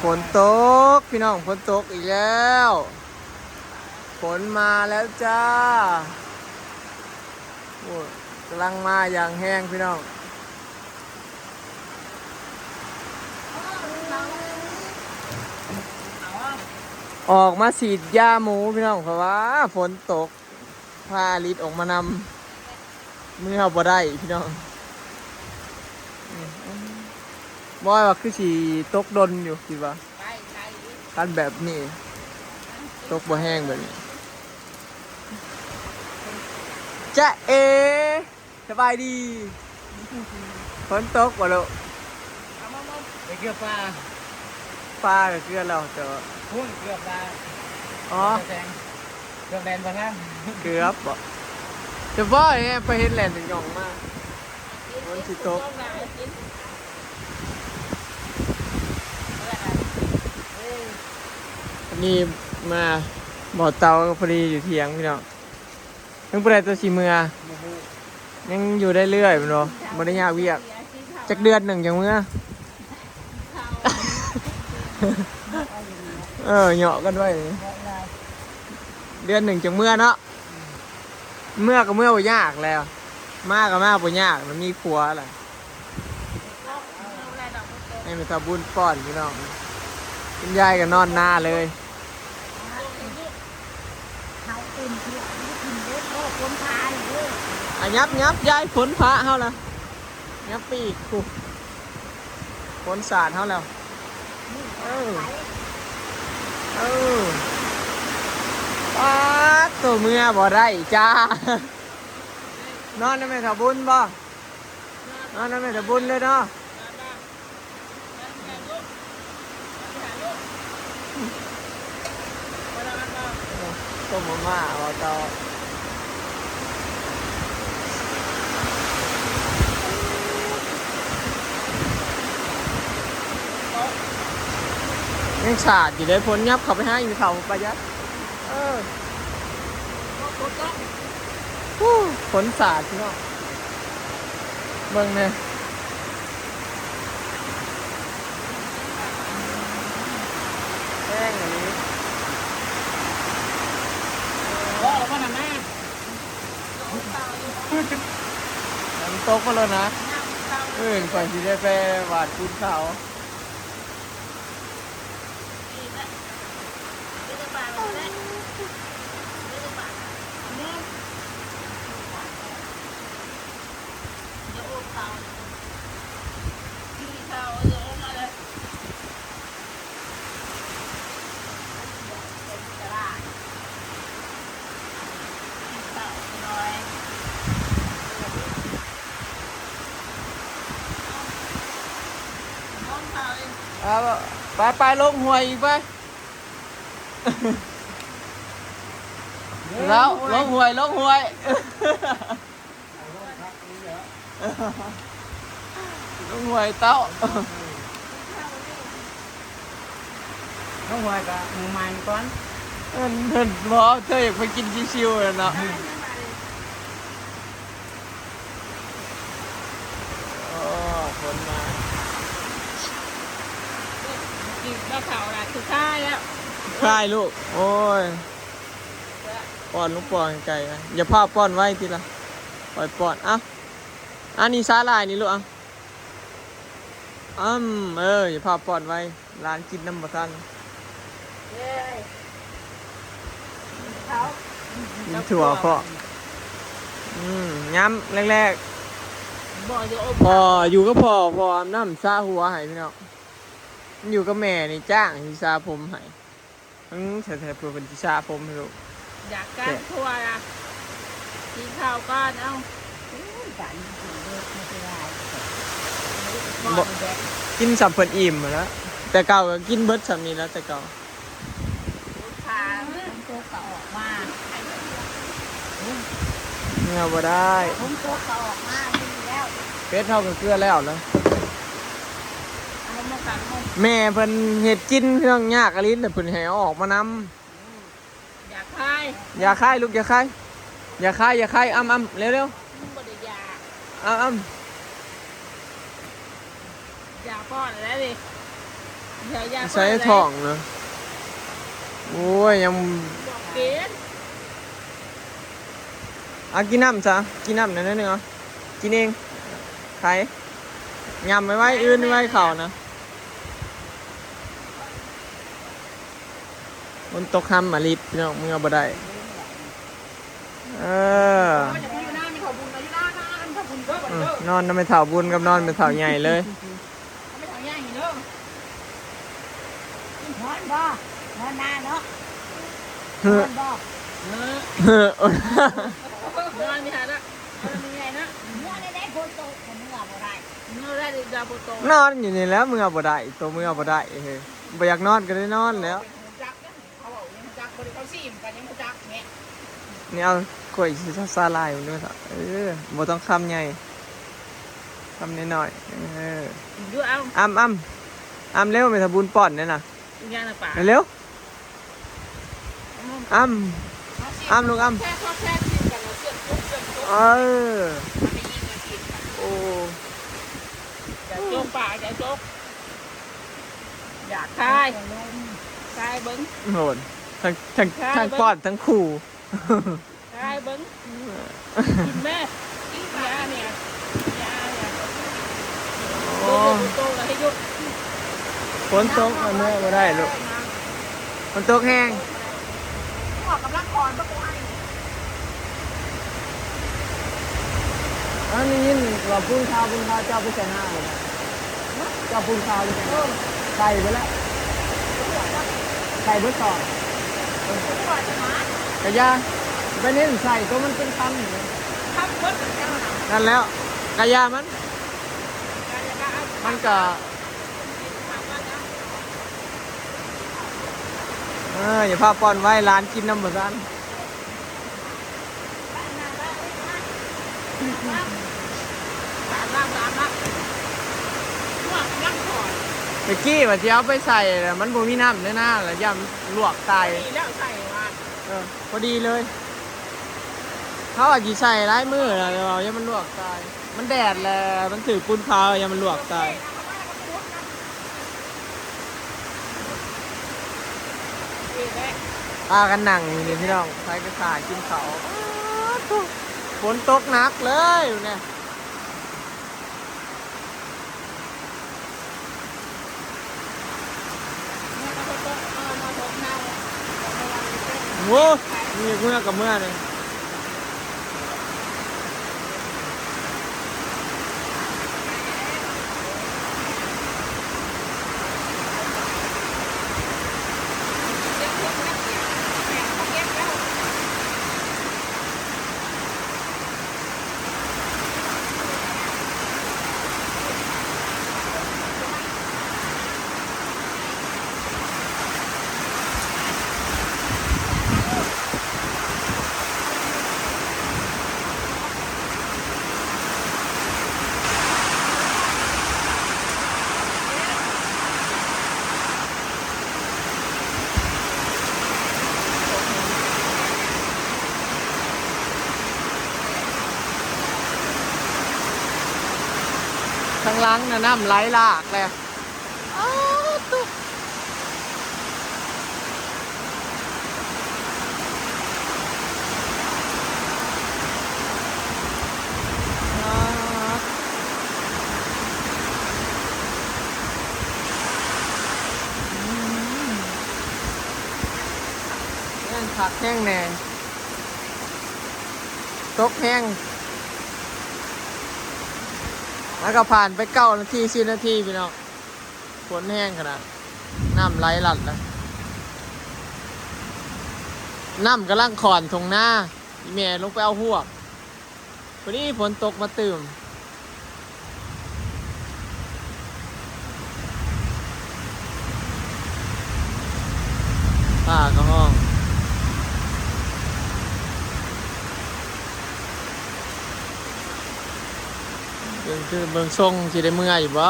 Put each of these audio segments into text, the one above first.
ฝนตกพี่น้องฝนตกอีกแล้วฝนมาแล้วจ้าโอ้กำลังมาอย่างแห้งพี่น้องออกมาฉีดยาหมูพี่น้องเพราะว่าฝนตกพาลิดออกมานำมือเอาบ่ได้พี่น้องบ่ว่าคือสิตกดนอยู่คิดว่าคันแบบนี้ตกบ่แห้งแบบนี้จ๊ะเอสบายดีฝนตกบ่ลูกไปเกือบปลาปลากับเกลือเราเจอพุ่นเกือบปลาอ๋อเกือบแดนปลาท่านเกือบบ่จะบ่เนี่ยไปเห็นแหลนถึงหย่องมากฝนสิตกนี่มาบ่อเตาพอดีอยู่เถียงพี่น้องยังบ่ได้ตัวสีเมือยังอยู่ได้เรื่อยพี่น้องบ่ได้ยากเวียกจักเดือนหนึ่งจังเมื่อเหยาะกันไว้เดือนหนึ่งจังเมื่อเนาะเมื่อก็เมื่อบ่ยากแล้วมากก็มากบ่ยากมันมีครัวแหละให้มันทำบุญป้อนพี่น้องคุณยายก็นอนหน้าเลยยับยายฝนพระเฮาละยับปีกกูฝนสาดเฮาแล้วป้าตัวเมื่อบ่ได้จ้านอนได้ไหมถ้าบุญบ่นอนได้ไหมถ้าบุญเลยเนาะต้มมาม่าเอาต่อยังสาดอยู่เลยพ้นยับเข้าไปให้อยู่เขาไปยัดฝนสาดพี่น้องเบิ่งเนี่ยแห้งอันนี้ก็แล้วก็นำแม่น้ำตกมาแล้วนะก่อนที่ได้ไปหวาดคุณเขาไปลงหวยอีกไปแล้วลงหวยลงหวยเต้าต้องหัวกับหมูมันก่อนเห็นพอเธออยากไปกินชิวๆเลยเนาะคนมากินข้าวขาวละคือข้าวแล้วค่ายลูกโอ้ยป้อนลูกป้อนไก่นะอย่าพาป้อนไว้ทีละปล่อยป้อนอันนี้ซาลายนี่ลูกอย่าพาป้อนไว้ร้านกินน้ำบะทันกินถั่วพ่อย้ำแรกๆพออยู่ก็พอน้ำซาหัวหายพี่น้องอยู่กับแม่นี่จ้างที่ซาผมหายแถวๆเพื่อเป็นที่ซาผมให้ลูกอยากการทั่วละกินข้าวก้อนกินสับเพิ่นอิ่มแล้วแต่เก่าก็กินเบิร์ดสามีแล้วแต่เก่าพาตัวเก่าออกมาเนี่ยบ่ได้ตัวเก่าออกมาแล้วเฟสเท่ากับเกลือแล้วนะแม่เพิ่นเห็ดกินเครื่องยากอลิสแต่เพิ่นให้ออกมานำอย่าคายลูกอย่าคายเร็วอย่าป้อนแล้วดิ ใช้ถ่องเนาะโอ้ยยัง บอกเกิน กินน้ำจ้ะกินน้ำนั่นนึงเหรอกินเองใครยำไว้อื่นไว้เข่านะบนตกคำมาลิบพี่น้องมึงเอาบ่ได้นอนไม่เท่าบุญกับนอนไม่เท่าใหญ่เลยไม่ทำย่างอย่างเด้อนอนบ่นอนนานเนาะนอนบ่นอนมีหาละนอนมีไงนะเมื่อได้โพโต้เมื่อบ่ได้เมื่อได้ดาโพโต้นอนอยู่นี่แล้วมึงเอาบ่ได้ตัวมึงเอาบ่ได้เฮ้ยบ่อยากนอนก็ได้นอนแล้วนี่เอากล้วยซาลายมันด้วยเถอะบ่ต้องคำใหญ่คำน้อยๆดูเอาอ้ำเร็วไม่ทำบุญป่อนเนี่ยนะย่างในป่าเร็วอ้ำลูกอ้ำแค่กินกันเสื้อจุ๊บโอ้อย่าโจ๊กป่าอย่าโจ๊กอยากคายเบิ้งโหดทั้งป้อนทั้งขู่คายเบิ้งกินแม่กินยาเนี่ยโตแล้วให้ยุดฝนตกอันนี้มาได้ลูกฝนตกแห้งออกกำลังก่อนปะกูอันนี้ยินว่าพุ่งข้าวเจ้าผู้ชนะเลยนะเจ้าพุ่งข้าวเลยใส่ไปแล้วใส่เบอร์สองกระยาไปเน้นใส่ตัวมันเป็นคำนั่นแล้วกระยามันก็อย่าพาป้อนไว้ร้านกินน้ำเหมือนกันเมื่อกี้ว่าจะเอาไปใส่มันบ่มีน้ำแน่น่าแล้วย่ำลวกตายพอดีเลยเขาอาจจะใส่ร้ายมือแล้วอย่ามันลวกตายมันแดดแล้วมันถือปุ้นเขาอย่ามันลวกตายพากันหนังนี่พี่น้องใครก็ขากินเขาฝนตกหนักเลยเนี่ยโว้มีเมื่อกับเมื่อเลยทั้งล้างน่ะน้ำไหลหลากเลยตุ๊กผักแห้งแน่ตกแห้งแล้วก็ผ่านไป9 นาที10 นาทีพี่น้องฝนแห้งขนาดน้ำไหลหลัดแล้วน้ำกำลังขอนทงหน้าแม่ลงไปเอาหัวพอดีฝนตกมาตื่มผ้าก็ห้องเบิ่งส่งที่ได้เมื่ออยู่บ่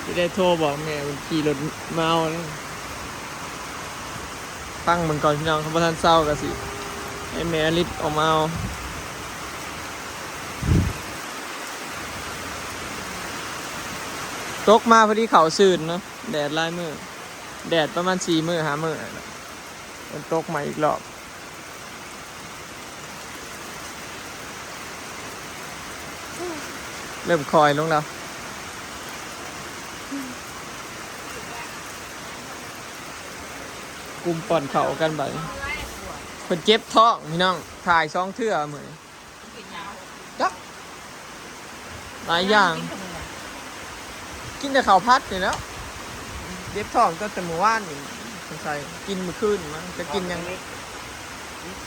ที่ได้โทรบอกแม่ขี่รถเมาตั้งมันก่อนพี่น้องเขาบ่ทันเศร้ากันสิให้แม่ลิฟต์ออกมาเอาตกมาพอดีเขาซื่นเนาะ แดดลายมือแดดประมาณ4 มื้อ5 มื้อฝนตกใหม่อีกรอบเริ่มคอยลงแล้วกลุ่มป่อนเขากันไปเพิ่นเจ็บท้องพี่น้องถ่าย2 เทื่อเหมือนจักหลายอย่างกินแต่ข้าวพัดนี่แล้วเจ็บท้องก็แต่เมื่อวานนี่สงสัยกินมื้อคืนมั้งจะกินยัง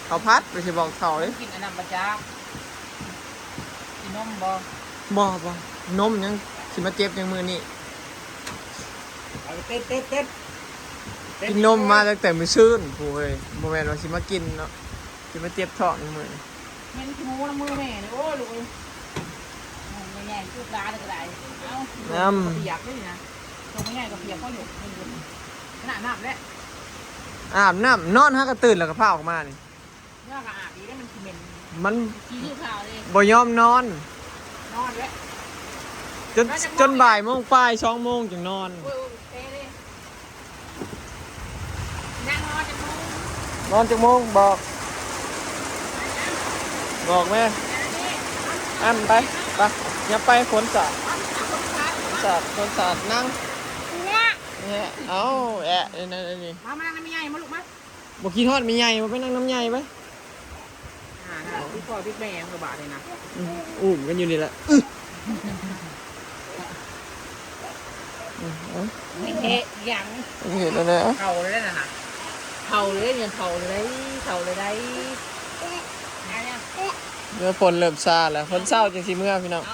ข้าวพัดไปสิบอกเขาเลย กินอันนั้นประจำกินนมบ่ บ่นมยังสิมาเจ็บยังมือนี่ เต้น กินนมมาตั้งแต่มื้อซื่นโอ้ยบ่แม่นว่าสิมากินเนาะสิมาเจ็บท้องยังมือนี่ แม่นขี้หมูละมือแม่นี่โอ้ยลูกเอ้ยไม่ใหญ่จุดร้านก็ได้เอ้าเปียกด้วยนะตัวไม่ใหญ่ก็เปียกก็อยู่ขนาดน้ำแล้ว อาบน้ำนอนหากระตื่นแล้วก็พาออกมานี่ ยอดกระอาบดีแล้วมันขี้เหม็น มัน ขี้ยืดขาวเลย บ่ยอมนอน นอนแล้ว จนบ่ายโมงปลาย2 โมงจึงนอน โอ้ยเต้เลยนั่งนอนจะมู นอนจักโมงบอกแม่อันไปอย่าไปฝนสาดนั่งเนี่ยเอาแอะนี่ มานั่งน้ำใหญ่มาลูกมา บ่คิดฮอดมีใหญ่บ่ไปนั่งน้ำใหญ่ไป พี่พ่อพี่แม่กระบะเลยนะ อุ้มกันอยู่นี่แหละ ไม่เทะยัง เห็นแล้วนะ เข่าเลยนะเข่าเลยเนี่ยเข่าเลยได้ เมื่อฝนเริ่มซาแล้วฝนเศร้าจังสิเมื่อพี่น้อง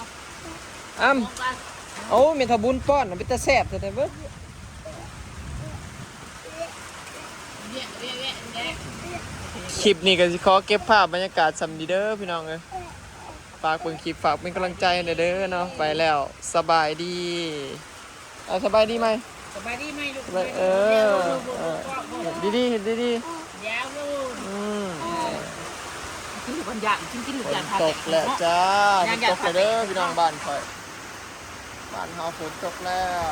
อ้ำโอ้เมทาบุญป้อนมันเป็นตาแซ่บแต่เบิ่งคลิปนี้ก็สิขอเก็บภาพบรรยากาศสำดีเด้อพี่น้องเอ้ยฝากเบิ่งคลิปฝากเป็นกำลังใจให้เด้อเนาะไปแล้วสบายดีเอาสบายดีไหม สบายดีไหมลูก ดีดี ยาวลูก กินลูกอย่างกินลูก ฝ อย่าง นตกแล้วจ้าฝนตกแล้วเด้อพี่น้องบ้านข่อยบ้านเฮาฝนตกแล้ว